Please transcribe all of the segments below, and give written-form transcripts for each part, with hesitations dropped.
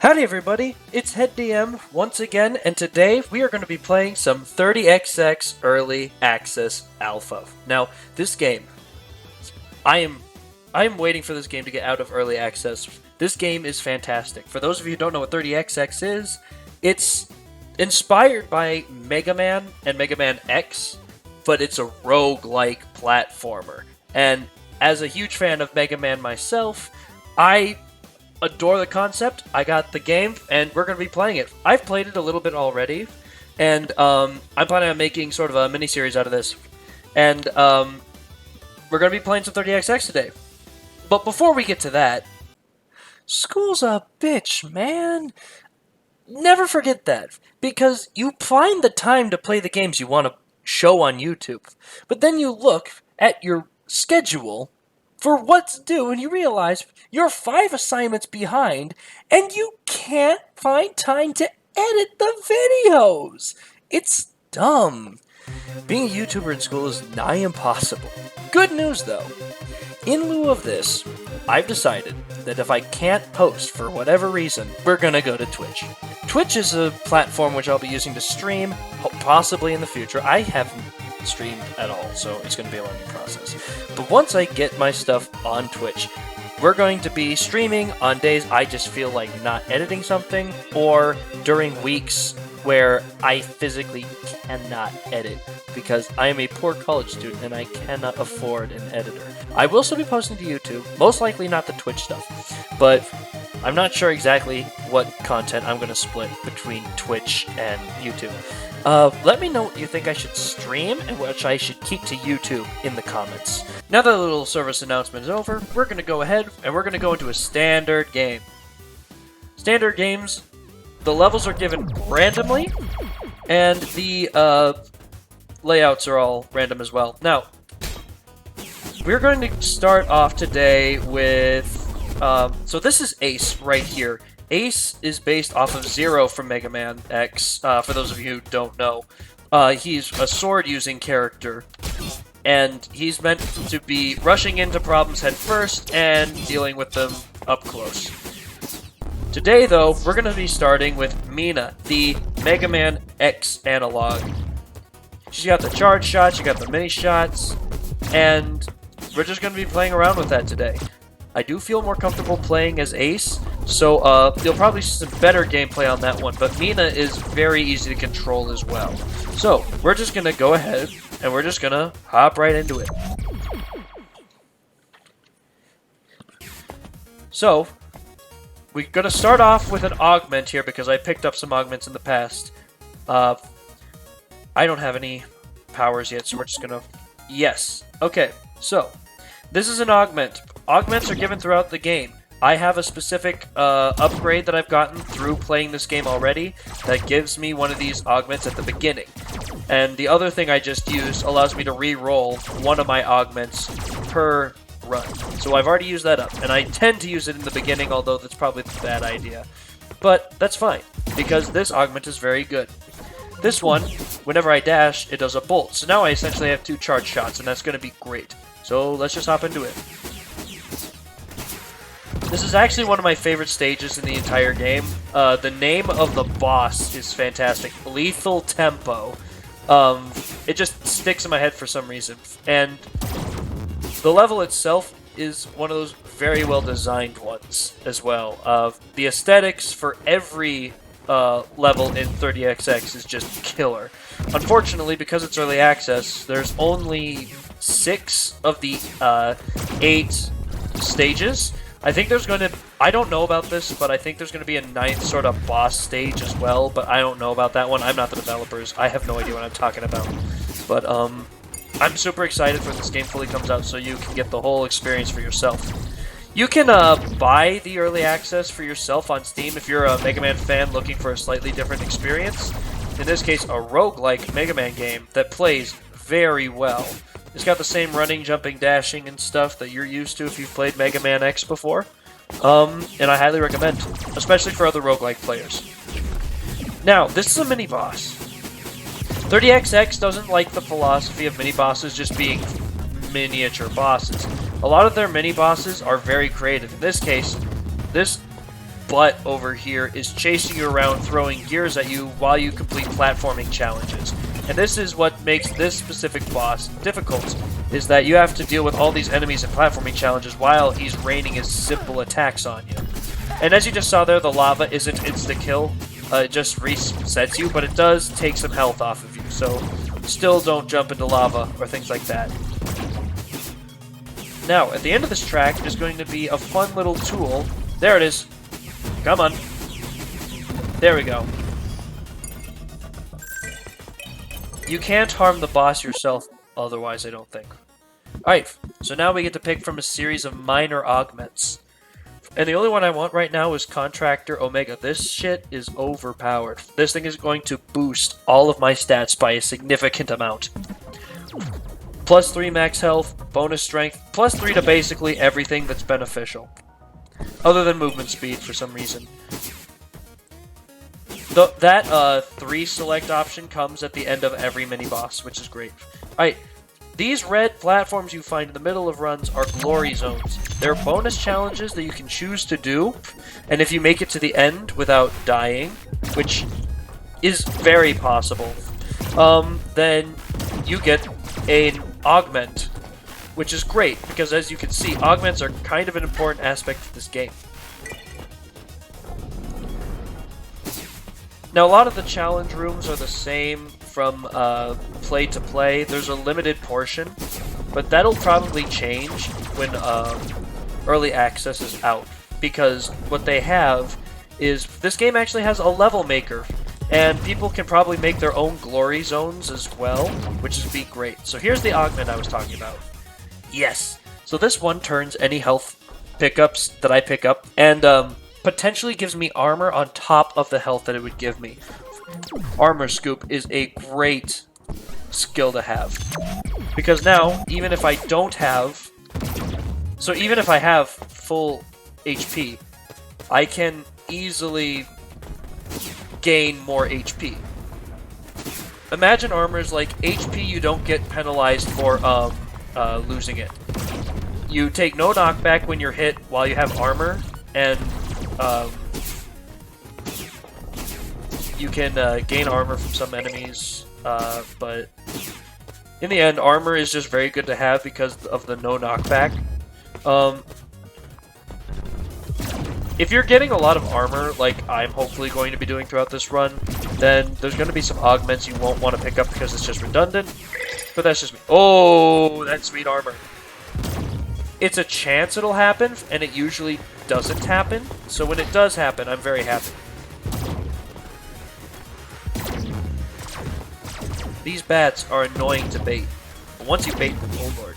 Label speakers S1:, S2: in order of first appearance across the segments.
S1: Howdy everybody, it's Head DM once again, and today we are going to be playing some 30XX Early Access Alpha. Now, this game, I am waiting for this game to get out of Early Access. This game is fantastic. For those of you who don't know what 30XX is, it's inspired by Megaman and Megaman X, but it's a roguelike platformer. And as a huge fan of Mega Man myself, I adore the concept. I got the game, and we're going to be playing it. I've played it a little bit already, and I'm planning on making sort of a mini-series out of this. And we're going to be playing some 30XX today. But before we get to that, school's a bitch, man. Never forget that, because you find the time to play the games you want to show on YouTube, but then you look at your schedule for what's due, and you realize you're 5 assignments behind, and you can't find time to edit the videos. It's dumb. Being a YouTuber in school is nigh impossible. Good news, though. In lieu of this, I've decided that if I can't post for whatever reason, we're gonna go to Twitch. Twitch is a platform which I'll be using to stream, possibly in the future. I haven't streamed at all, so it's going to be a learning process. But once I get my stuff on Twitch, we're going to be streaming on days I just feel like not editing something, or during weeks where I physically cannot edit because I am a poor college student and I cannot afford an editor. I will still be posting to YouTube, most likely not the Twitch stuff, but I'm not sure exactly what content I'm going to split between Twitch and YouTube. Let me know what you think I should stream and what I should keep to YouTube in the comments. Now that the little service announcement is over, we're going to go ahead and we're going to go into a standard game. Standard games, the levels are given randomly, and the layouts are all random as well. Now, we're going to start off today with... so this is Ace right here. Ace is based off of Zero from Mega Man X, for those of you who don't know. He's a sword-using character, and he's meant to be rushing into problems head first and dealing with them up close. Today, though, we're going to be starting with Mina, the Mega Man X analog. She's got the charge shot, she got the mini shots, and we're just going to be playing around with that today. I do feel more comfortable playing as Ace, so you'll probably see some better gameplay on that one, but Mina is very easy to control as well. So, we're just going to go ahead, and we're just going to hop right into it. So, we're going to start off with an augment here, because I picked up some augments in the past. I don't have any powers yet, so we're just going to... Yes. Okay, so, this is an augment. Augments are given throughout the game. I have a specific upgrade that I've gotten through playing this game already that gives me one of these augments at the beginning. And the other thing I just used allows me to re-roll one of my augments per run. So I've already used that up, and I tend to use it in the beginning, although that's probably a bad idea. But that's fine, because this augment is very good. This one, whenever I dash, it does a bolt. So now I essentially have 2 charge shots, and that's going to be great. So let's just hop into it. This is actually one of my favorite stages in the entire game. The name of the boss is fantastic. Lethal Tempo. It just sticks in my head for some reason. And the level itself is one of those very well designed ones as well. The aesthetics for every level in 30XX is just killer. Unfortunately, because it's early access, there's only 6 of the 8 stages. I think there's going to... I don't know about this, but I think there's going to be a 9th sort of boss stage as well, but I don't know about that one. I'm not the developers. I have no idea what I'm talking about. But, I'm super excited when this game fully comes out so you can get the whole experience for yourself. You can, buy the early access for yourself on Steam if you're a Mega Man fan looking for a slightly different experience. In this case, a roguelike Mega Man game that plays very well. It's got the same running, jumping, dashing, and stuff that you're used to if you've played Mega Man X before. And I highly recommend, especially for other roguelike players. Now, this is a mini-boss. 30XX doesn't like the philosophy of mini-bosses just being miniature bosses. A lot of their mini-bosses are very creative. In this case, this butt over here is chasing you around, throwing gears at you while you complete platforming challenges. And this is what makes this specific boss difficult, is that you have to deal with all these enemies and platforming challenges while he's raining his simple attacks on you. And as you just saw there, the lava isn't insta-kill, it just resets you, but it does take some health off of you, so still don't jump into lava or things like that. Now, at the end of this track, there's going to be a fun little tool. There it is. Come on. There we go. You can't harm the boss yourself otherwise, I don't think. Alright, so now we get to pick from a series of minor augments. And the only one I want right now is Contractor Omega. This shit is overpowered. This thing is going to boost all of my stats by a significant amount. Plus 3 max health, bonus strength, plus 3 to basically everything that's beneficial. Other than movement speed for some reason. That 3 select option comes at the end of every mini-boss, which is great. Alright, these red platforms you find in the middle of runs are glory zones. They're bonus challenges that you can choose to do, and if you make it to the end without dying, which is very possible, then you get an augment, which is great, because as you can see, augments are kind of an important aspect of this game. Now, a lot of the challenge rooms are the same from play to play. There's a limited portion, but that'll probably change when early access is out, because what they have is this game actually has a level maker, and people can probably make their own glory zones as well, which would be great. So here's the augment I was talking about. Yes! So this one turns any health pickups that I pick up, and potentially gives me armor on top of the health that it would give me. Armor Scoop is a great skill to have. Because now, even if I don't have... So even if I have full HP, I can easily gain more HP. Imagine armor is like HP you don't get penalized for losing it. You take no knockback when you're hit while you have armor, and you can gain armor from some enemies, but in the end, armor is just very good to have because of the no knockback. If you're getting a lot of armor, like I'm hopefully going to be doing throughout this run, then there's going to be some augments you won't want to pick up because it's just redundant, but that's just me. Oh, that's sweet armor. It's a chance it'll happen, and it usually doesn't happen, so when it does happen, I'm very happy. These bats are annoying to bait, but once you bait them, oh lord.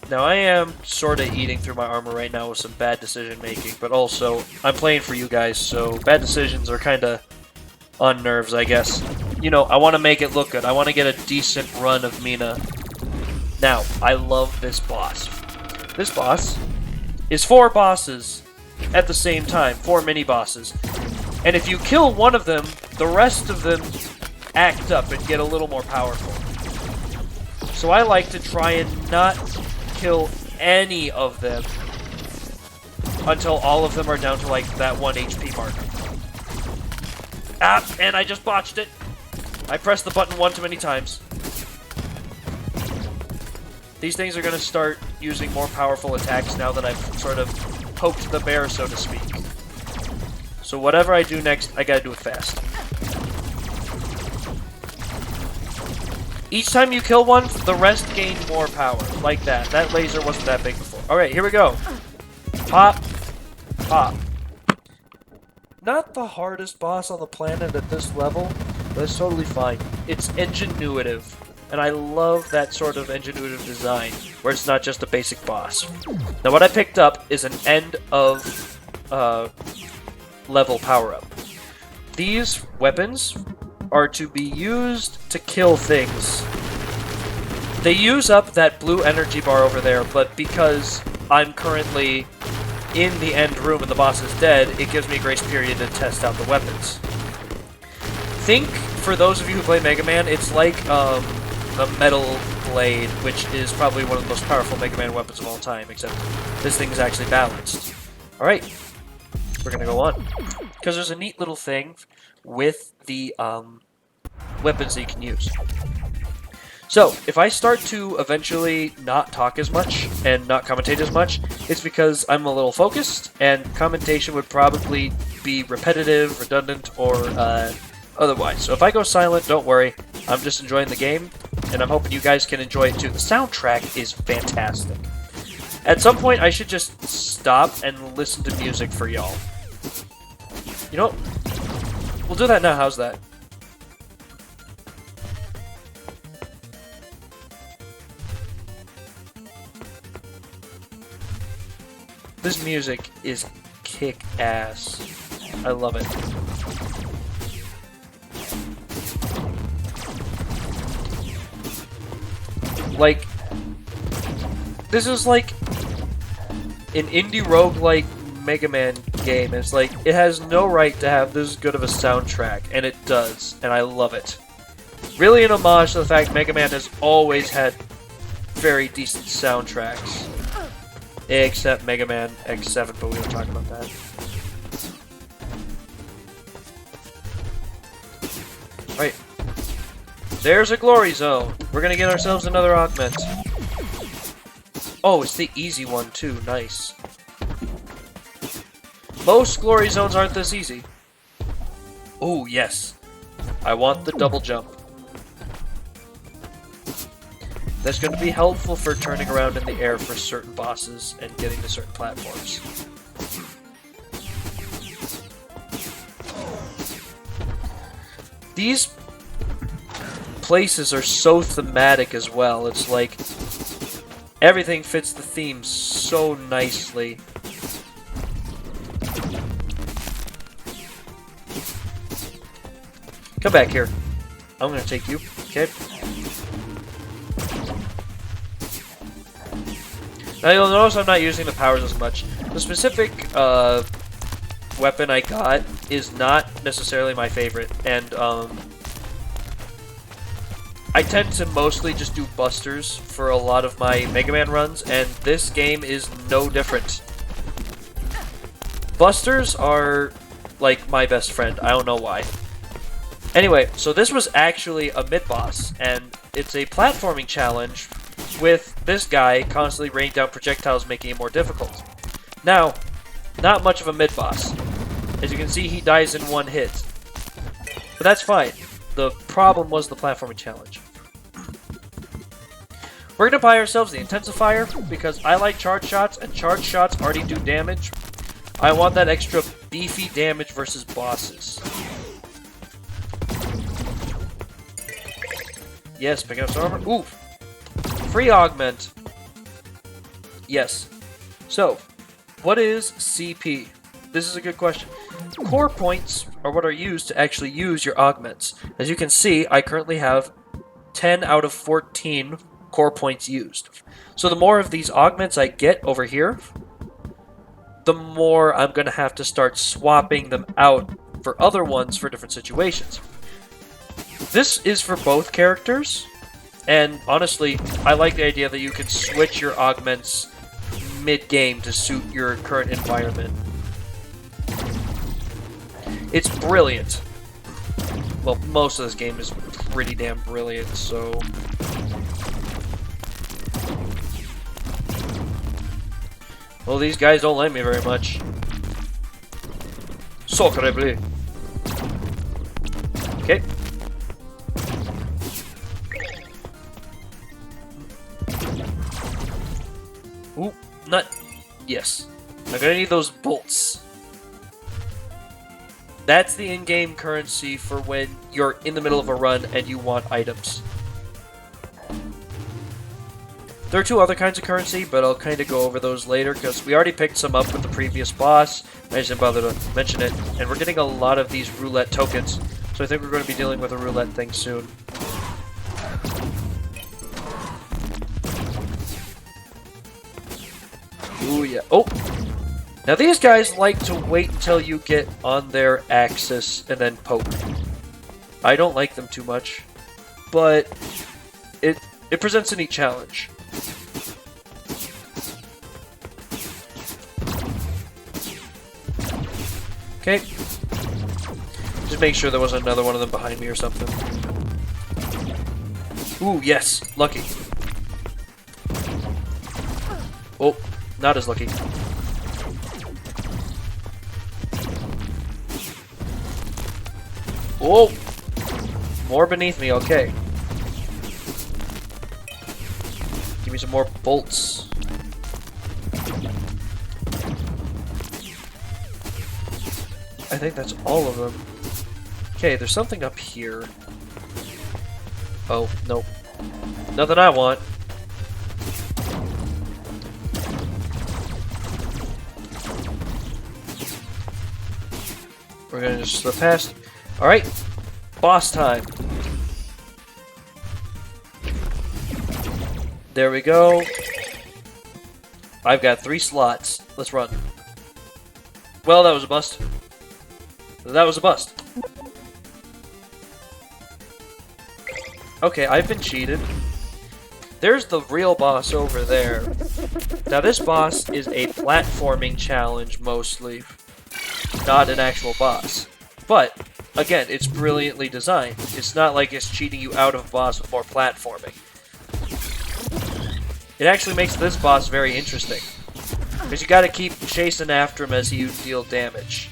S1: Now, I am sort of eating through my armor right now with some bad decision making, but also, I'm playing for you guys, so bad decisions are kind of on nerves, I guess. You know, I want to make it look good. I want to get a decent run of Mina. Now, I love this boss. This boss is 4 bosses at the same time, 4 mini-bosses. And if you kill one of them, the rest of them act up and get a little more powerful. So I like to try and not kill any of them until all of them are down to like that 1 HP mark. Ah, and I just botched it. I pressed the button one too many times. These things are going to start using more powerful attacks now that I've sort of poked the bear, so to speak. So whatever I do next, I gotta do it fast. Each time you kill one, the rest gain more power. Like that. That laser wasn't that big before. Alright, here we go. Pop. Pop. Not the hardest boss on the planet at this level, but it's totally fine. It's ingenuitive. And I love that sort of ingenuitive design, where it's not just a basic boss. Now what I picked up is an end of level power-up. These weapons are to be used to kill things. They use up that blue energy bar over there, but because I'm currently in the end room and the boss is dead, it gives me a grace period to test out the weapons. Think, for those of you who play Mega Man, it's like the Metal Blade, which is probably one of the most powerful Mega Man weapons of all time, except this thing is actually balanced. Alright, we're gonna go on. Because there's a neat little thing with the weapons that you can use. So, if I start to eventually not talk as much and not commentate as much, it's because I'm a little focused, and commentation would probably be repetitive, redundant, or otherwise. So if I go silent, don't worry. I'm just enjoying the game, and I'm hoping you guys can enjoy it too. The soundtrack is fantastic. At some point, I should just stop and listen to music for y'all. You know, we'll do that now. How's that? This music is kick-ass. I love it. Like, this is like an indie roguelike Mega Man game. It's like, it has no right to have this good of a soundtrack, and it does, and I love it. Really an homage to the fact Mega Man has always had very decent soundtracks. Except Mega Man X7, but we don't talk about that. Right. There's a glory zone. We're gonna get ourselves another augment. Oh, it's the easy one too. Nice. Most glory zones aren't this easy. Oh, yes. I want the double jump. That's going to be helpful for turning around in the air for certain bosses and getting to certain platforms. These places are so thematic as well. It's like everything fits the theme so nicely. Come back here. I'm going to take you. Okay. Now you'll notice I'm not using the powers as much. The specific weapon I got is not necessarily my favorite, and I tend to mostly just do busters for a lot of my Mega Man runs, and this game is no different. Busters are like my best friend. I don't know why. Anyway, so this was actually a mid-boss, and it's a platforming challenge with this guy constantly raining down projectiles, making it more difficult. Now, not much of a mid-boss. As you can see, he dies in one hit. But that's fine. The problem was the platforming challenge. We're going to buy ourselves the intensifier, because I like charge shots, and charge shots already do damage. I want that extra beefy damage versus bosses. Yes, picking up some armor. Ooh! Free augment. Yes. So, what is CP? This is a good question. Core points are what are used to actually use your augments. As you can see, I currently have 10 out of 14 core points used. So the more of these augments I get over here, the more I'm going to have to start swapping them out for other ones for different situations. This is for both characters. And honestly, I like the idea that you can switch your augments mid-game to suit your current environment. It's brilliant. Well, most of this game is pretty damn brilliant, so... Well, these guys don't like me very much. Sacre bleu. Okay. Ooh, nut. Yes. I'm gonna need those bolts. That's the in-game currency for when you're in the middle of a run and you want items. There are two other kinds of currency, but I'll kind of go over those later, because we already picked some up with the previous boss. I just didn't bother to mention it. And we're getting a lot of these roulette tokens, so I think we're going to be dealing with a roulette thing soon. Ooh, yeah. Oh! Now these guys like to wait until you get on their axis and then poke. I don't like them too much, but it presents a neat challenge. Okay. Just make sure there wasn't another one of them behind me or something. Ooh, yes, lucky. Oh, not as lucky. Oh! More beneath me, okay. Give me some more bolts. I think that's all of them. Okay, there's something up here. Oh, nope. Nothing I want. We're gonna just slip past. Alright, boss time. There we go. I've got 3 slots. Let's run. Well, that was a bust. That was a bust. Okay, I've been cheated. There's the real boss over there. Now this boss is a platforming challenge mostly, not an actual boss. But, again, it's brilliantly designed. It's not like it's cheating you out of a boss with more platforming. It actually makes this boss very interesting, because you gotta keep chasing after him as you deal damage.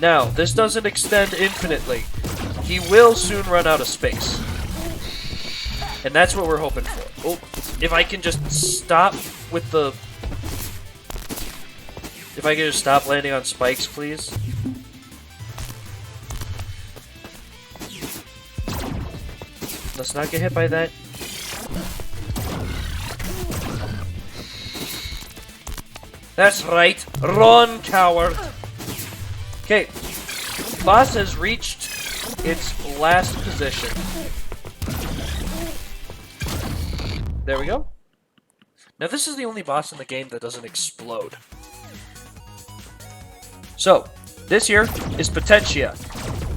S1: Now, this doesn't extend infinitely. He will soon run out of space. And that's what we're hoping for. Oh, if I can just stop with the... If I can just stop landing on spikes, please. Let's not get hit by that. That's right. Run, coward. Okay. Boss has reached its last position. There we go. Now this is the only boss in the game that doesn't explode. So, this here is Potentia.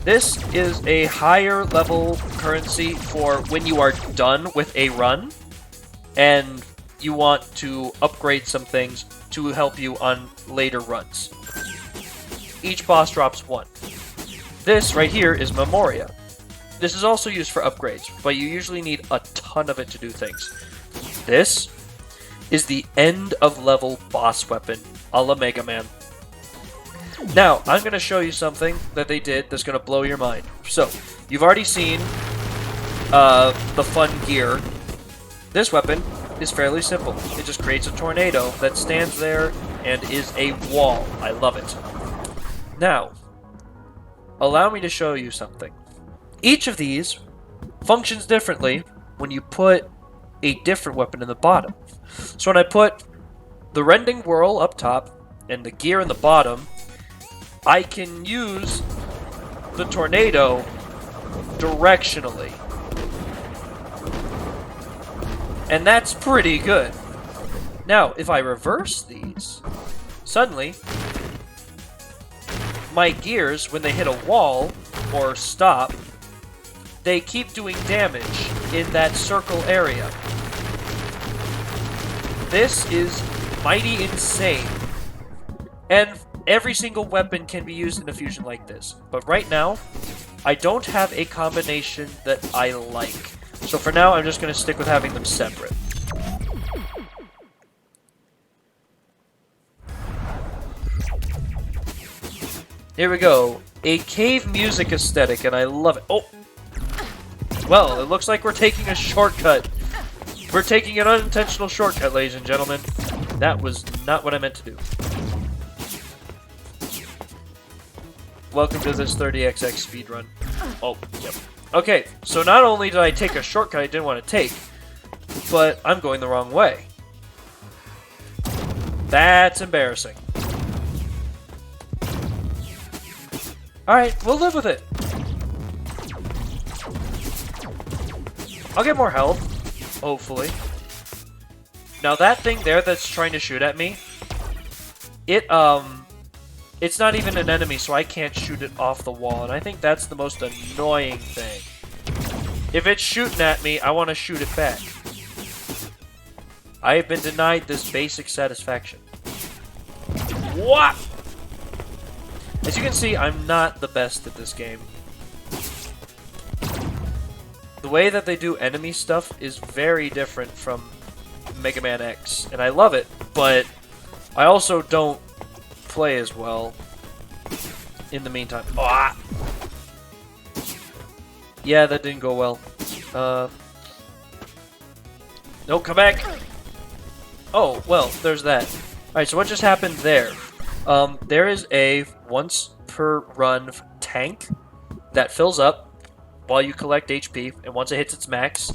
S1: This is a higher level currency for when you are done with a run and you want to upgrade some things to help you on later runs. Each boss drops 1. This right here is Memoria. This is also used for upgrades, but you usually need a ton of it to do things. This is the end of level boss weapon, a la Megaman. Now, I'm going to show you something that they did that's going to blow your mind. So, you've already seen the fun gear. This weapon is fairly simple. It just creates a tornado that stands there and is a wall. I love it. Now, allow me to show you something. Each of these functions differently when you put a different weapon in the bottom. So when I put the rending whirl up top and the gear in the bottom, I can use the tornado directionally. And that's pretty good. Now, if I reverse these, suddenly, my gears, when they hit a wall or stop, they keep doing damage in that circle area. This is mighty insane. And every single weapon can be used in a fusion like this. But right now, I don't have a combination that I like. So for now, I'm just going to stick with having them separate. Here we go. A cave music aesthetic, and I love it. Oh! Well, it looks like we're taking a shortcut. We're taking an unintentional shortcut, ladies and gentlemen. That was not what I meant to do. Welcome to this 30XX speedrun. Oh, yep. Okay, so not only did I take a shortcut I didn't want to take, but I'm going the wrong way. That's embarrassing. Alright, we'll live with it. I'll get more health, hopefully. Now that thing there that's trying to shoot at me, it's not even an enemy, so I can't shoot it off the wall, and I think that's the most annoying thing. If it's shooting at me, I want to shoot it back. I have been denied this basic satisfaction. What? As you can see, I'm not the best at this game. The way that they do enemy stuff is very different from Megaman X, and I love it, but I also don't play as well in the meantime. Ah! Yeah, that didn't go well. No, come back! Oh, well, there's that. Alright, so what just happened there? There is a once per run tank that fills up while you collect HP, and once it hits its max,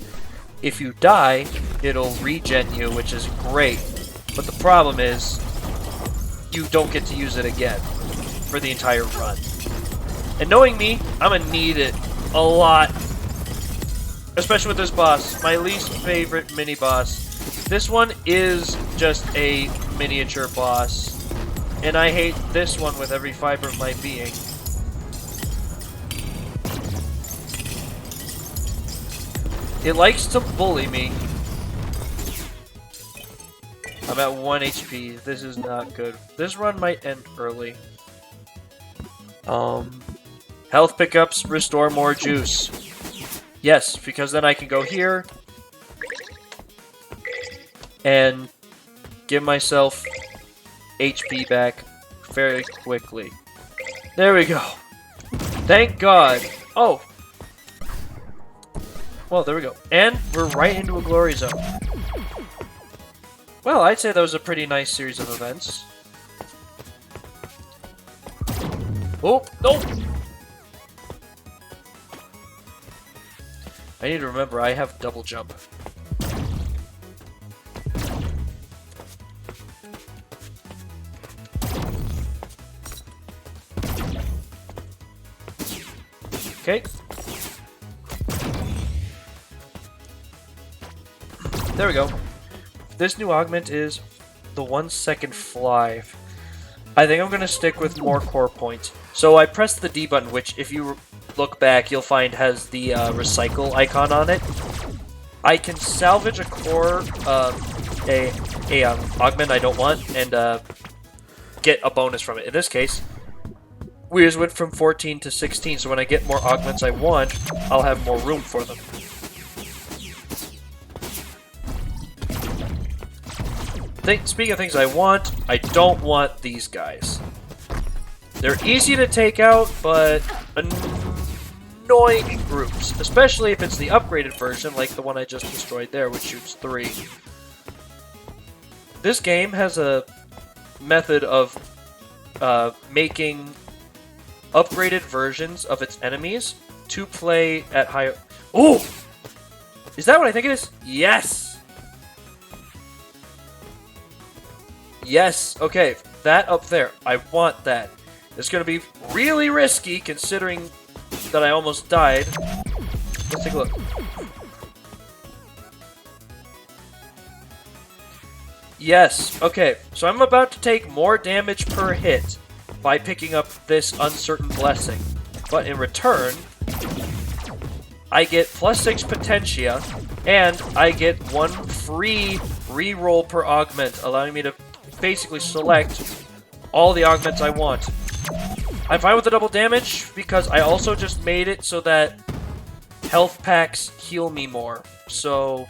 S1: if you die, it'll regen you, which is great. But the problem is, you don't get to use it again for the entire run. And knowing me, I'm gonna need it a lot. Especially with this boss, my least favorite mini-boss. This one is just a miniature boss. And I hate this one with every fiber of my being. It likes to bully me. I'm at 1 HP. This is not good. This run might end early. Health pickups restore more juice. Yes, because then I can go here and give myself HP back very quickly. There we go. Thank God. Oh. Well, there we go. And we're right into a glory zone. Well, I'd say that was a pretty nice series of events. Oh, no! I need to remember, I have double jump. Okay. There we go. This new augment is the 1 second fly. I think I'm going to stick with more core points. So I pressed the D button, which if you look back, you'll find has the recycle icon on it. I can salvage a core, augment I don't want, and get a bonus from it. In this case, we just went from 14 to 16, so when I get more augments I want, I'll have more room for them. Speaking of things I want, I don't want these guys. They're easy to take out, but annoying in groups, especially if it's the upgraded version, like the one I just destroyed there, which shoots 3. This game has a method of making upgraded versions of its enemies to play at higher... Oh! Is that what I think it is? Yes! Yes, okay, that up there. I want that. It's going to be really risky considering that I almost died. Let's take a look. Yes, okay, so I'm about to take more damage per hit by picking up this uncertain blessing. But in return, I get +6 potentia, and I get 1 free reroll per augment, allowing me to basically select all the augments I want. I'm fine with the double damage because I also just made it so that health packs heal me more. So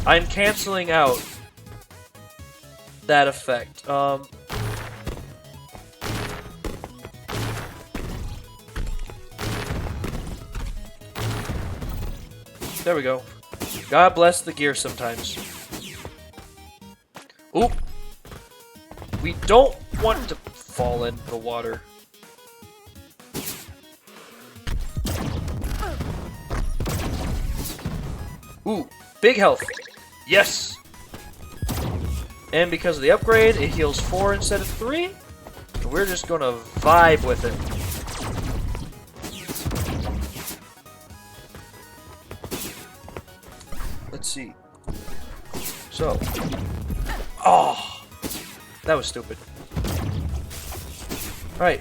S1: I'm canceling out that effect. There we go. God bless the gear sometimes. Oop! We don't want to fall in the water. Ooh, big health. Yes! And because of the upgrade, it heals 4 instead of 3. And we're just gonna vibe with it. Let's see. so. Oh! That was stupid. Alright,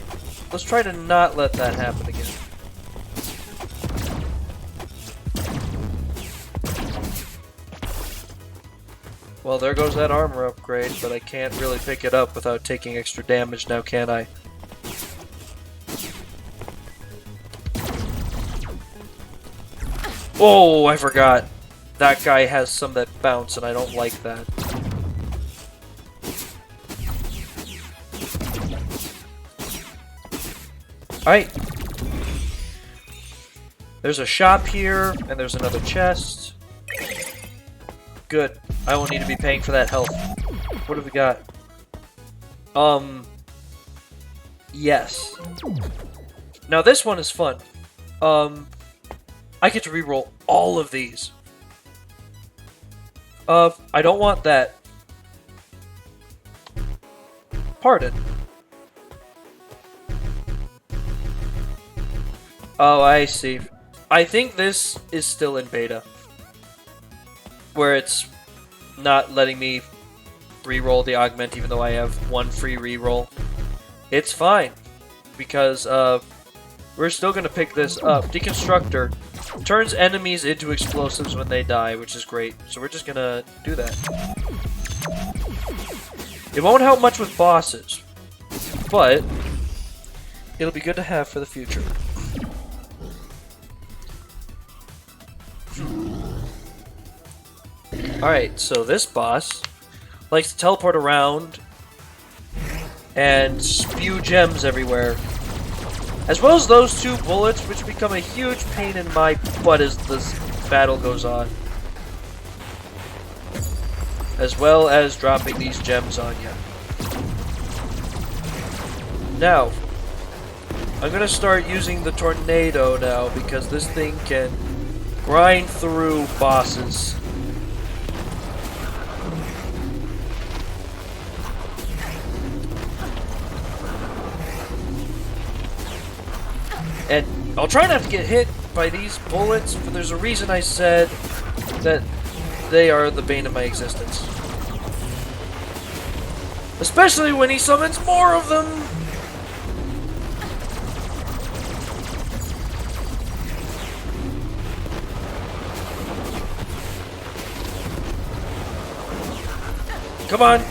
S1: let's try to not let that happen again. Well, there goes that armor upgrade, but I can't really pick it up without taking extra damage now, can I? Oh, I forgot. That guy has some that bounce, and I don't like that. Alright. There's a shop here, and there's another chest. Good. I won't need to be paying for that health. What have we got? Yes. Now this one is fun. I get to reroll all of these. I don't want that. Pardon. Oh, I see. I think this is still in beta. Where it's not letting me reroll the augment even though I have one free reroll. It's fine. Because, we're still gonna pick this up. Deconstructor turns enemies into explosives when they die, which is great. So we're just gonna do that. It won't help much with bosses, but it'll be good to have for the future. Alright, so this boss likes to teleport around and spew gems everywhere. As well as those two bullets, which become a huge pain in my butt as this battle goes on. As well as dropping these gems on you. Now, I'm gonna start using the tornado now because this thing can grind through bosses. And I'll try not to get hit by these bullets, but there's a reason I said that they are the bane of my existence. Especially when he summons more of them! Come on!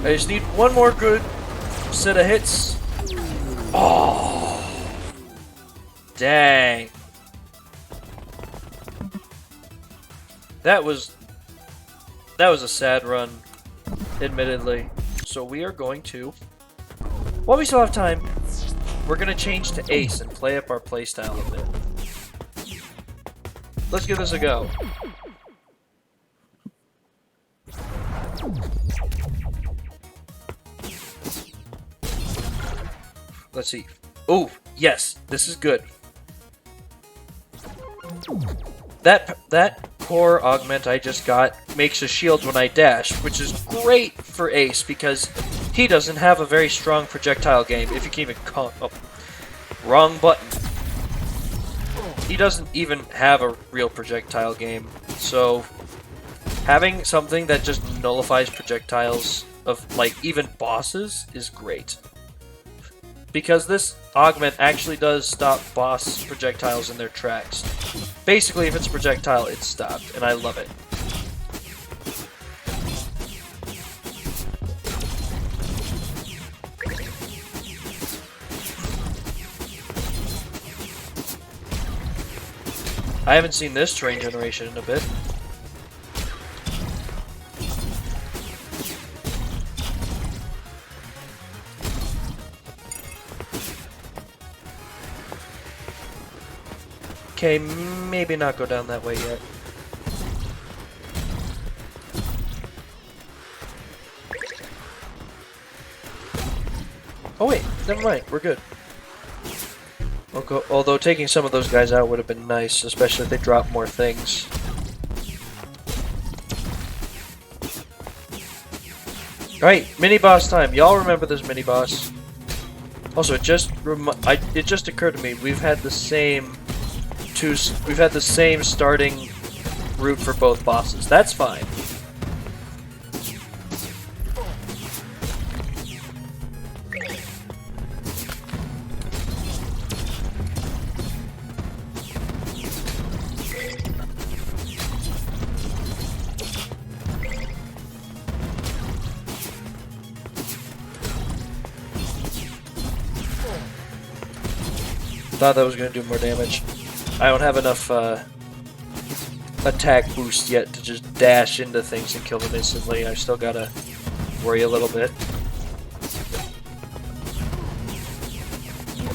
S1: I just need one more good set of hits. Oh! Dang. That was a sad run, admittedly. So we are going to, while we still have time, we're going to change to Ace and play up our playstyle a bit. Let's give this a go. Let's see. Oh, yes, this is good. That core augment I just got makes a shield when I dash, which is great for Ace because he doesn't have a very strong projectile game, if you can even call it. Oh, wrong button. He doesn't even have a real projectile game, so having something that just nullifies projectiles of, like, even bosses is great. Because this augment actually does stop boss projectiles in their tracks. Basically, if it's a projectile, it's stopped, and I love it. I haven't seen this terrain generation in a bit. Okay, maybe not go down that way yet. Oh wait, never mind, we're good. Although taking some of those guys out would have been nice, especially if they drop more things. Alright, mini-boss time. Y'all remember this mini-boss. Also, it just occurred to me, we've had the same starting route for both bosses. That's fine. Thought that was going to do more damage. I don't have enough attack boost yet to just dash into things and kill them instantly. I still gotta worry a little bit.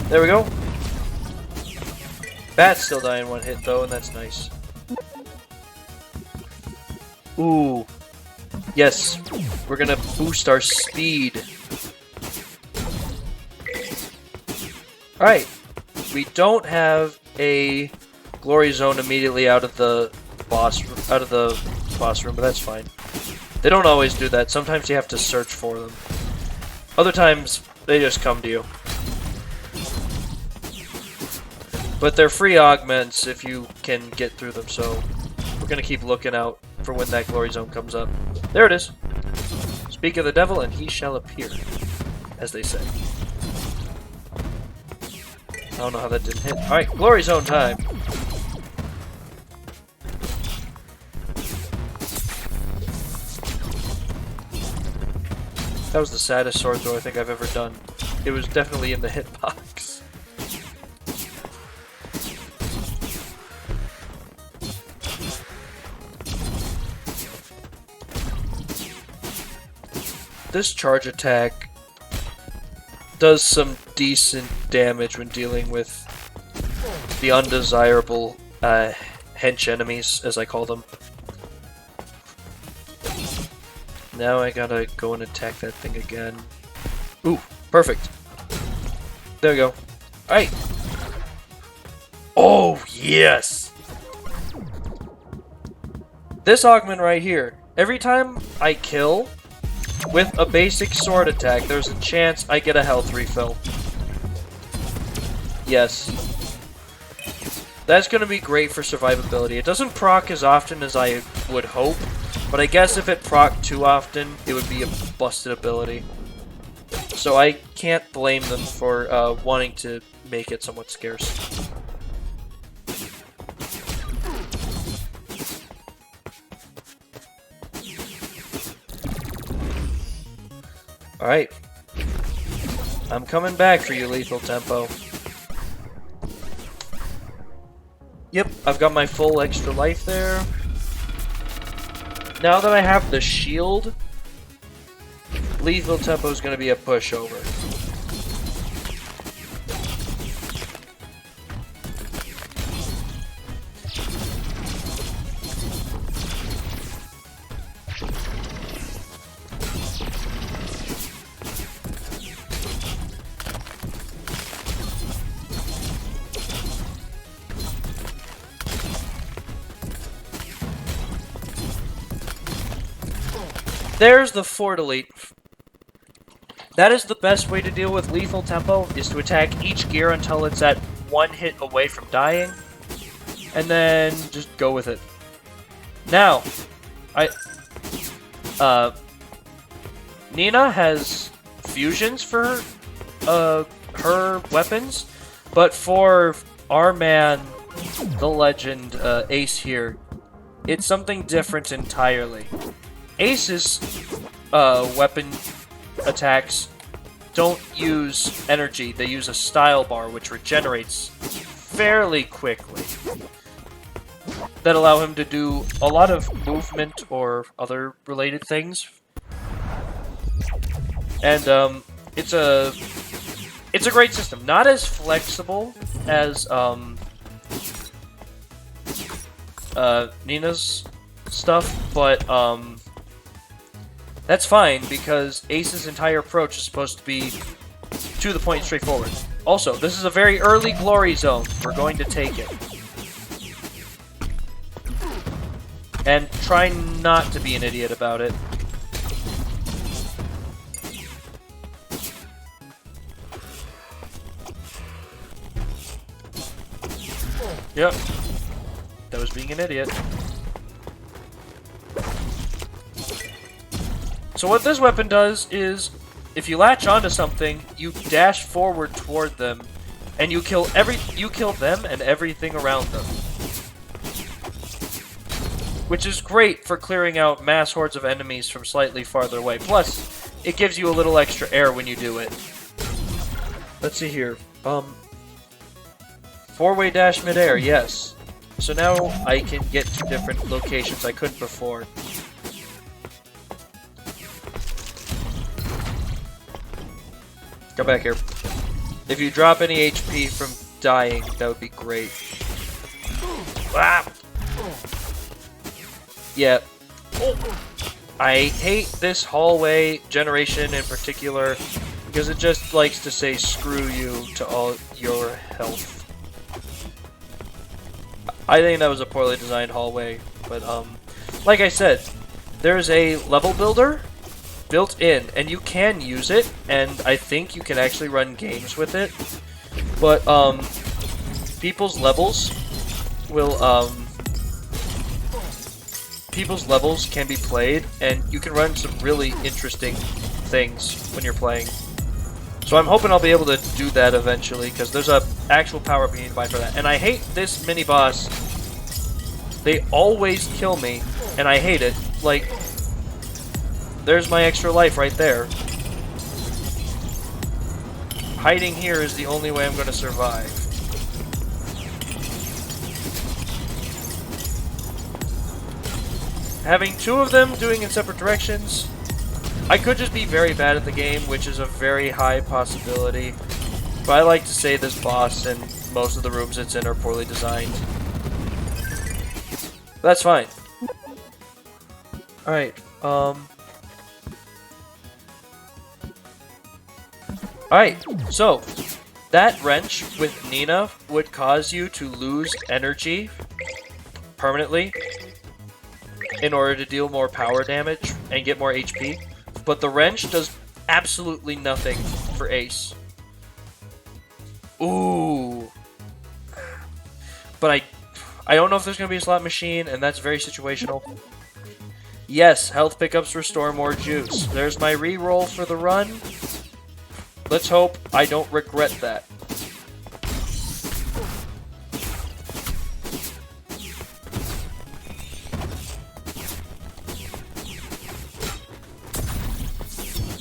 S1: There we go. Bat's still dying one hit though, and that's nice. Ooh. Yes, we're gonna boost our speed. Alright. We don't have a glory zone immediately out of the boss room, but that's fine. They don't always do that. Sometimes you have to search for them. Other times they just come to you. But they're free augments if you can get through them, so we're gonna keep looking out for when that glory zone comes up. There it is. Speak of the devil and he shall appear, as they say. I don't know how that didn't hit. Alright, glory zone time. That was the saddest sword throw I think I've ever done. It was definitely in the hitbox. This charge attack does some decent damage when dealing with the undesirable hench enemies, as I call them. Now I gotta go and attack that thing again. Ooh, perfect. There we go. Alright. Oh, yes! This augment right here. Every time I kill with a basic sword attack, there's a chance I get a health refill. Yes. That's gonna be great for survivability. It doesn't proc as often as I would hope, but I guess if it proc too often, it would be a busted ability. So I can't blame them for wanting to make it somewhat scarce. Alright. I'm coming back for you, Lethal Tempo. Yep, I've got my full extra life there. Now that I have the shield, Lethal Tempo is going to be a pushover. There's the Fort Elite. That is the best way to deal with Lethal Tempo, is to attack each gear until it's at one hit away from dying, and then just go with it. Now, Nina has fusions for her weapons, but for our man, the legend, Ace here, it's something different entirely. Ace's weapon attacks don't use energy, they use a style bar which regenerates fairly quickly. That allow him to do a lot of movement or other related things. And it's a great system. Not as flexible as Nina's stuff, but that's fine, because Ace's entire approach is supposed to be to the point, straightforward. Also, this is a very early glory zone. We're going to take it. And try not to be an idiot about it. Yep. That was being an idiot. So what this weapon does is, if you latch onto something, you dash forward toward them, and you kill them and everything around them. Which is great for clearing out mass hordes of enemies from slightly farther away. Plus, it gives you a little extra air when you do it. Let's see here. Four-way dash midair, yes. So now I can get to different locations I couldn't before. Come back here. If you drop any HP from dying, that would be great. Ah! Yeah. I hate this hallway generation in particular because it just likes to say screw you to all your health. I think that was a poorly designed hallway, but like I said, there's a level builder built in, and you can use it, and I think you can actually run games with it. But people's levels can be played, and you can run some really interesting things when you're playing. So I'm hoping I'll be able to do that eventually, because there's a actual power-up you need to buy for that. And I hate this mini-boss. They always kill me, and I hate it. Like, there's my extra life right there. Hiding here is the only way I'm going to survive. Having two of them doing in separate directions, I could just be very bad at the game, which is a very high possibility. But I like to say this boss and most of the rooms it's in are poorly designed. That's fine. Alright, Alright, so that wrench with Nina would cause you to lose energy permanently in order to deal more power damage and get more HP. But the wrench does absolutely nothing for Ace. Ooh. But I don't know if there's going to be a slot machine, and that's very situational. Yes, health pickups restore more juice. There's my reroll for the run. Let's hope I don't regret that.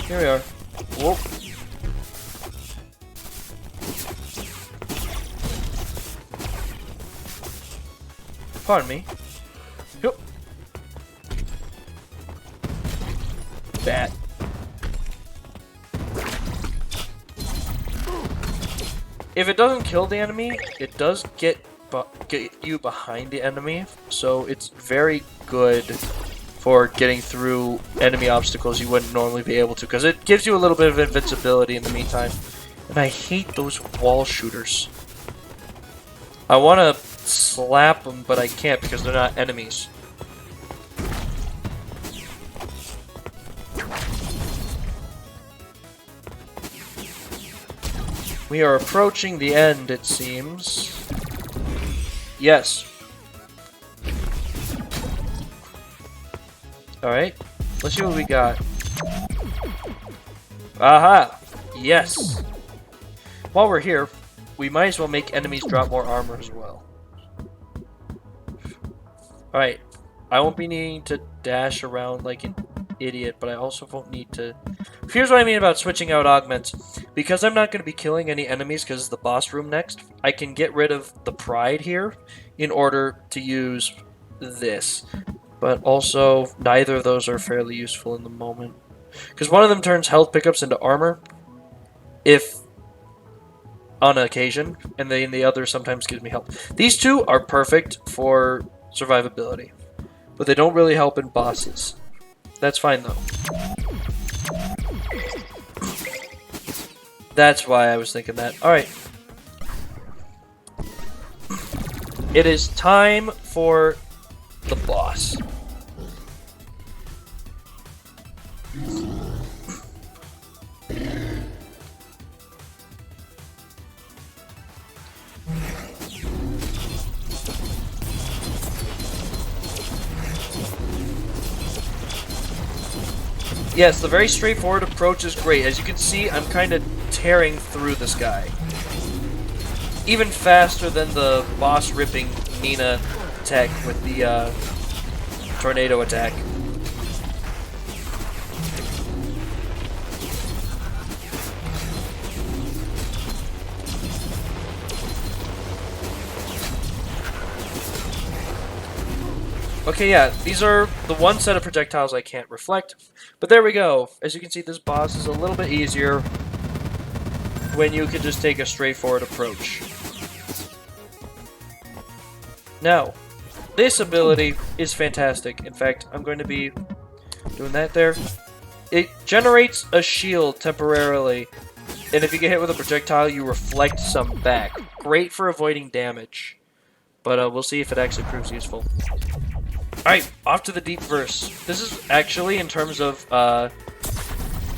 S1: Here we are. Whoop. Pardon me. Yep. Bat. If it doesn't kill the enemy, it does get you behind the enemy, so it's very good for getting through enemy obstacles you wouldn't normally be able to, because it gives you a little bit of invincibility in the meantime. And I hate those wall shooters. I want to slap them, but I can't because they're not enemies. We are approaching the end, it seems. Yes. Alright, let's see what we got. Aha! Yes! While we're here, we might as well make enemies drop more armor as well. Alright, I won't be needing to dash around like an idiot, but I also won't need to... Here's what I mean about switching out augments. Because I'm not going to be killing any enemies because it's the boss room next, I can get rid of the pride here in order to use this. But also, neither of those are fairly useful in the moment. Because one of them turns health pickups into armor, if on occasion, and then the other sometimes gives me health. These two are perfect for survivability, but they don't really help in bosses. That's fine though. That's why I was thinking that. Alright. It is time for the boss. Yes, the very straightforward approach is great. As you can see, I'm kind of tearing through this guy. Even faster than the boss ripping Nina tech with the tornado attack. Okay, yeah, these are the one set of projectiles I can't reflect. But there we go. As you can see, this boss is a little bit easier when you can just take a straightforward approach. Now, this ability is fantastic. In fact, I'm going to be doing that there. It generates a shield temporarily, and if you get hit with a projectile, you reflect some back. Great for avoiding damage, but we'll see if it actually proves useful. Alright, off to the deep verse. This is actually, in terms of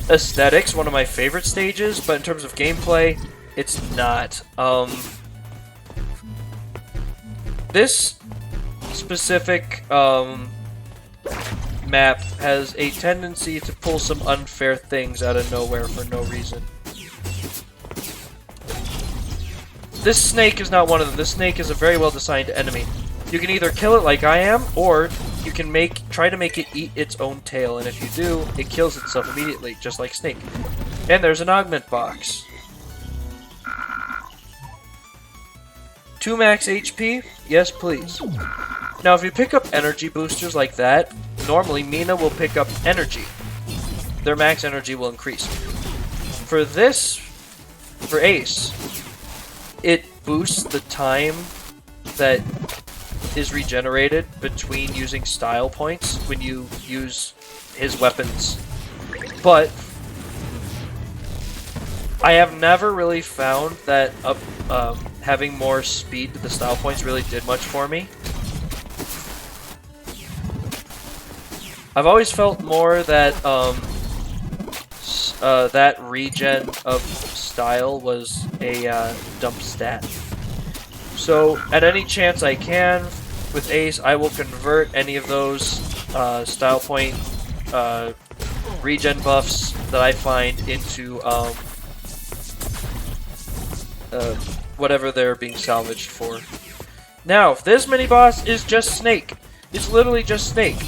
S1: aesthetics, one of my favorite stages, but in terms of gameplay, it's not. This specific map has a tendency to pull some unfair things out of nowhere for no reason. This snake is not one of them. This snake is a very well-designed enemy. You can either kill it like I am, or you can try to make it eat its own tail, and if you do, it kills itself immediately, just like Snake. And there's an augment box. 2 max HP? Yes, please. Now, if you pick up energy boosters like that, normally Mina will pick up energy. Their max energy will increase. For this, for Ace, it boosts the time that is regenerated between using style points when you use his weapons. But I have never really found that having more speed to the style points really did much for me. I've always felt more that that regen of style was a dump stat. So at any chance I can, with Ace, I will convert any of those style point regen buffs that I find into whatever they're being salvaged for. Now, this mini-boss is just Snake. It's literally just Snake.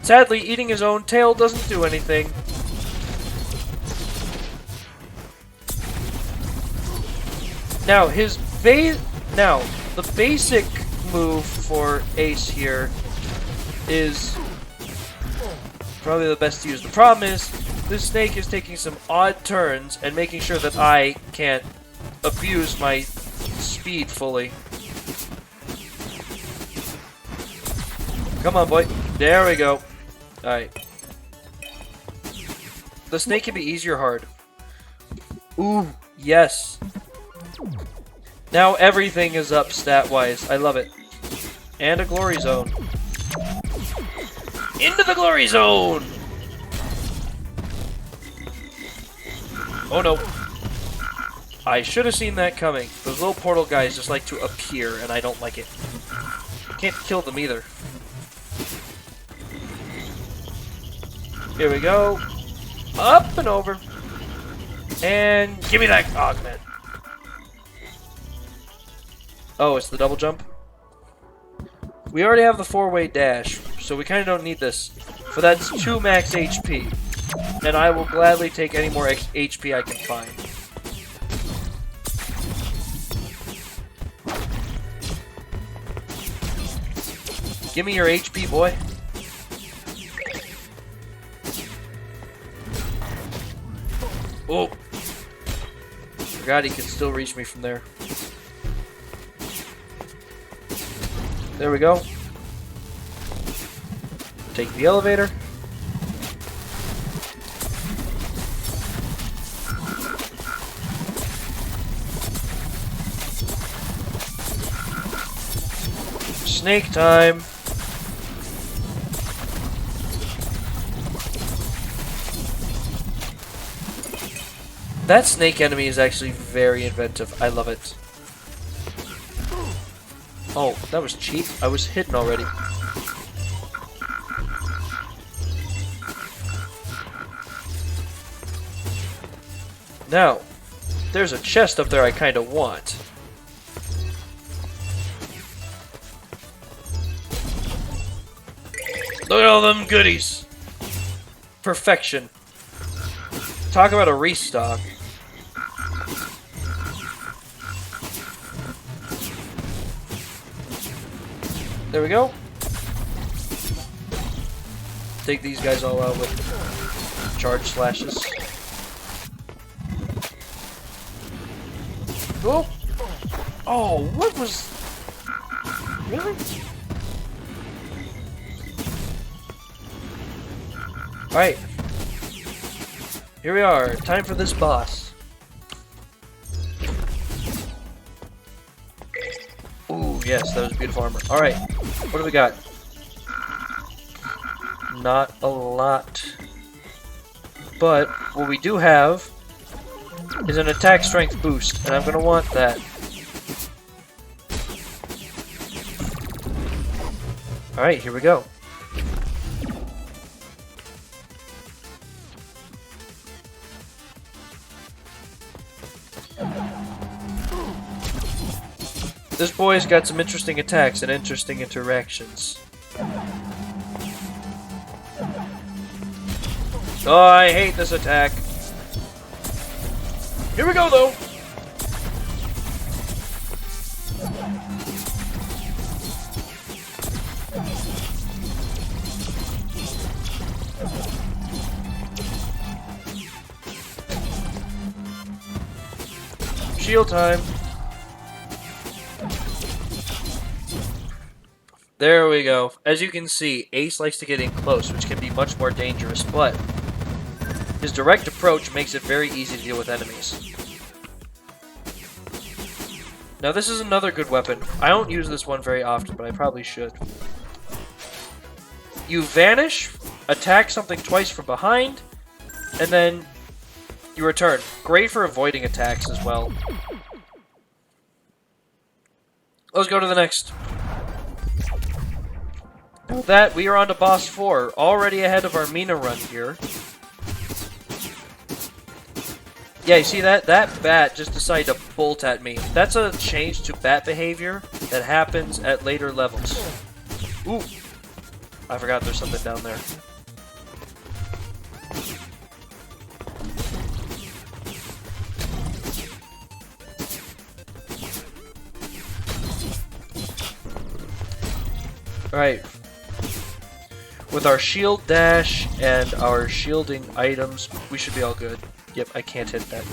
S1: Sadly, eating his own tail doesn't do anything. Now, the basic move for Ace here is probably the best to use. The problem is, this Snake is taking some odd turns and making sure that I can't abuse my speed fully. Come on, boy. There we go. Alright. The Snake can be easy or hard. Ooh, yes. Now everything is up stat-wise. I love it. And a glory zone. Into the glory zone! Oh no. I should have seen that coming. Those little portal guys just like to appear, and I don't like it. Can't kill them either. Here we go. Up and over. And give me that augment. Oh, it's the double jump? We already have the 4-way dash, so we kind of don't need this. But that's 2 max HP. And I will gladly take any more HP I can find. Give me your HP, boy. Oh! Forgot he could still reach me from there. There we go. Take the elevator. Snake time. That snake enemy is actually very inventive. I love it. Oh, that was cheap. I was hidden already. Now, there's a chest up there I kind of want. Look at all them goodies. Perfection. Talk about a restock. There we go. Take these guys all out with charge slashes. Oh! Oh, what was... Really? Alright. Here we are. Time for this boss. Ooh, yes, that was beautiful armor. Alright. What do we got? Not a lot. But what we do have is an attack strength boost, and I'm gonna want that. Alright, here we go. This boy's got some interesting attacks and interesting interactions. Oh, I hate this attack. Here we go, though. Shield time. There we go. As you can see, Ace likes to get in close, which can be much more dangerous, but his direct approach makes it very easy to deal with enemies. Now this is another good weapon. I don't use this one very often, but I probably should. You vanish, attack something twice from behind, and then you return. Great for avoiding attacks as well. Let's go to the next. With that, we are on to boss 4, already ahead of our Mina run here. Yeah, you see that? That bat just decided to bolt at me. That's a change to bat behavior that happens at later levels. Ooh! I forgot there's something down there. Alright. With our shield dash and our shielding items, we should be all good. Yep, I can't hit that.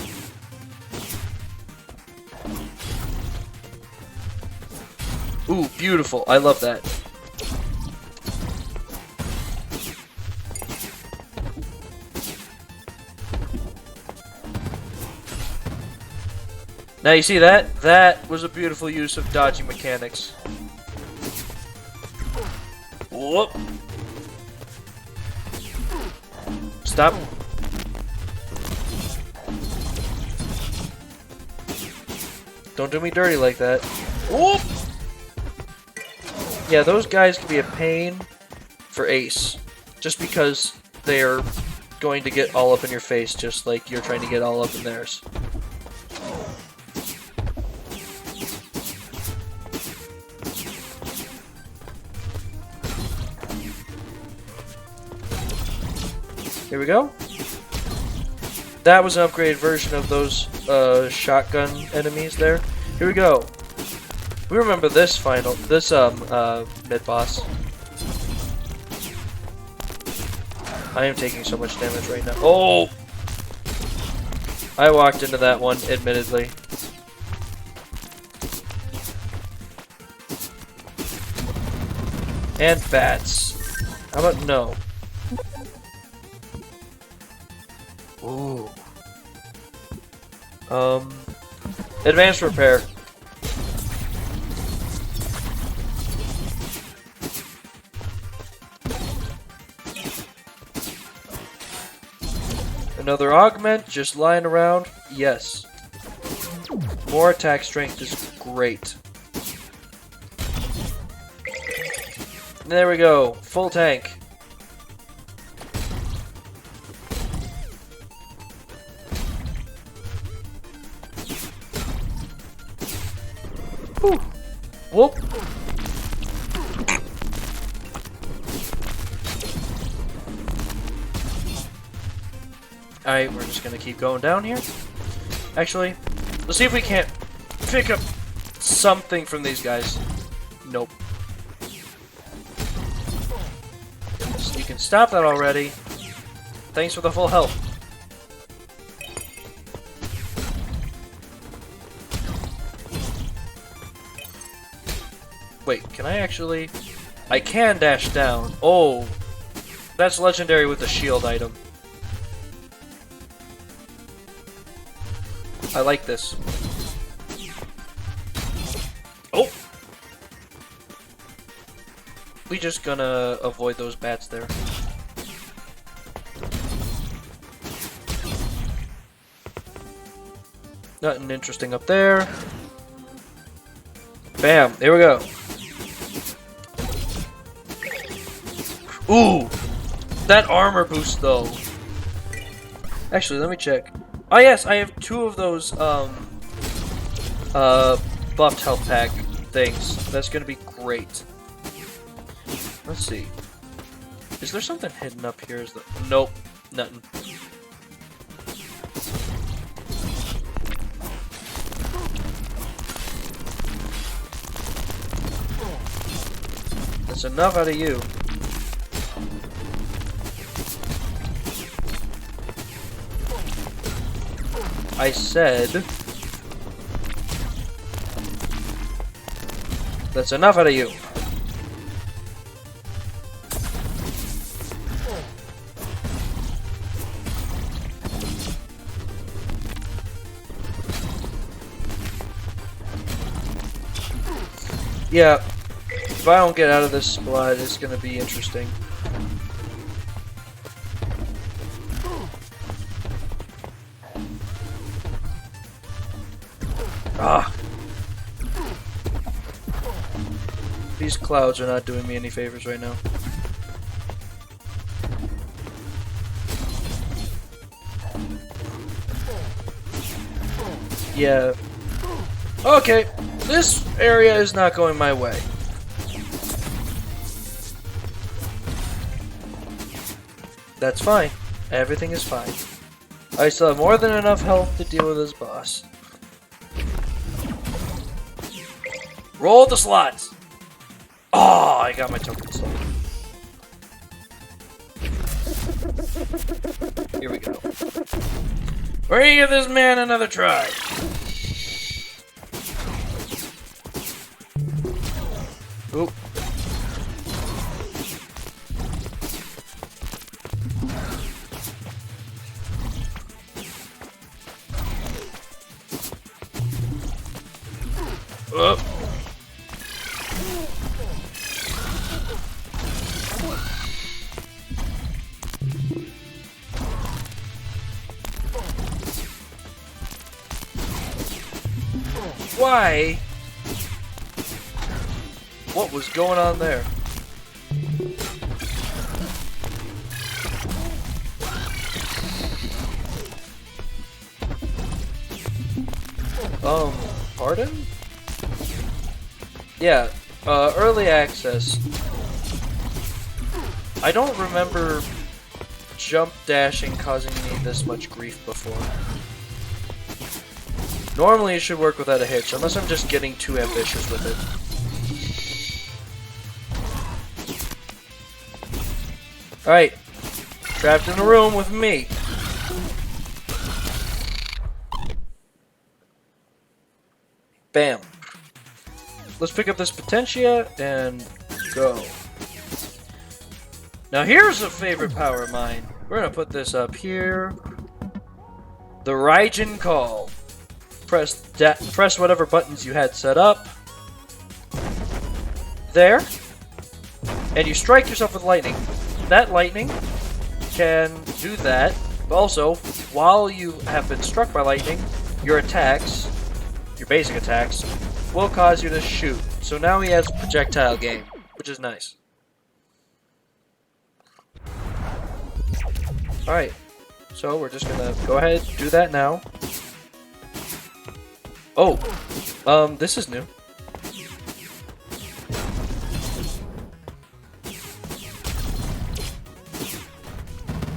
S1: Ooh, beautiful. I love that. Now you see that? That was a beautiful use of dodging mechanics. Whoop! Stop. Don't do me dirty like that. Whoop! Yeah, those guys can be a pain for Ace. Just because they're going to get all up in your face, just like you're trying to get all up in theirs. Here we go. That was an upgraded version of those shotgun enemies there. Here we go. We remember this mid-boss. I am taking so much damage right now. Oh! I walked into that one, admittedly. And bats. How about no? Ooh. Advanced repair. Another augment just lying around? Yes. More attack strength is great. There we go. Full tank. Whew. Whoop. Alright, we're just gonna keep going down here. Actually, let's see if we can't pick up something from these guys. Nope. can stop that already. Thanks for the full health. Wait, can I actually... I can dash down. Oh, that's legendary with the shield item. I like this. Oh! We just gonna avoid those bats there. Nothing interesting up there. Bam! There we go. Ooh! That armor boost, though. Actually, let me check. Oh yes, I have 2 of those, buffed health pack things. That's gonna be great. Let's see. Is there something hidden up here? Nope. Nothing. That's enough out of you. I said... That's enough out of you. Yeah, if I don't get out of this spot, it's gonna be interesting. Ah! These clouds are not doing me any favors right now. Yeah. Okay, this area is not going my way. That's fine. Everything is fine. I still have more than enough health to deal with this boss. Roll the slots! Oh, I got my token slot. Here we go. We're gonna give this man another try. Oop. Oop. Why? What was going on there? Pardon? Yeah, early access. I don't remember jump dashing causing me this much grief before. Normally it should work without a hitch, unless I'm just getting too ambitious with it. Alright, trapped in a room with me. Bam. Let's pick up this Potentia and go. Now here's a favorite power of mine. We're gonna put this up here. The Raijin Call. Press whatever buttons you had set up. There. And you strike yourself with lightning. That lightning can do that. But also, while you have been struck by lightning, your attacks, your basic attacks, will cause you to shoot. So now he has a projectile game, which is nice. Alright. So we're just gonna go ahead and do that now. Oh, this is new.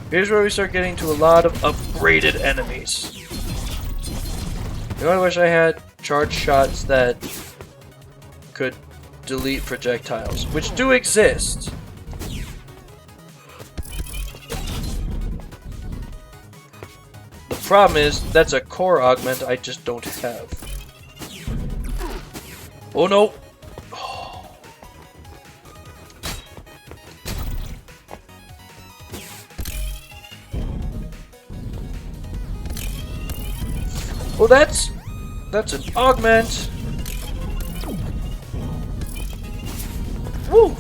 S1: Here's where we start getting to a lot of upgraded enemies. You know, I wish I had charge shots that could delete projectiles, which do exist. problem is, that's a core augment I just don't have. Oh no! Well, that's an augment. Woo!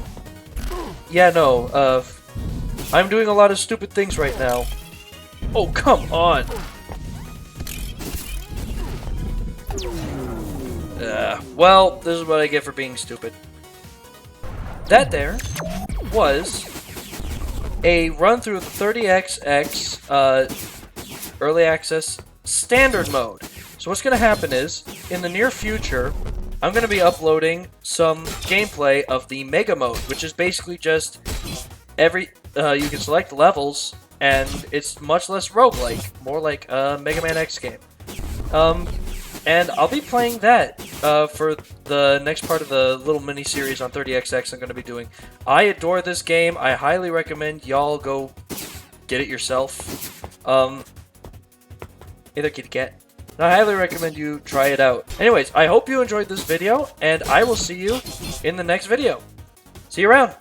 S1: Yeah, no, I'm doing a lot of stupid things right now. Oh, come on! Well, this is what I get for being stupid. That there was a run through the 30XX early access standard mode. So what's going to happen is, in the near future, I'm going to be uploading some gameplay of the Mega Mode, which is basically just you can select levels, and it's much less roguelike, more like a Megaman X game. And I'll be playing that for the next part of the little mini-series on 30XX I'm going to be doing. I adore this game. I highly recommend y'all go get it yourself. Hey there, kitty cat. I highly recommend you try it out. Anyways, I hope you enjoyed this video, and I will see you in the next video. See you around!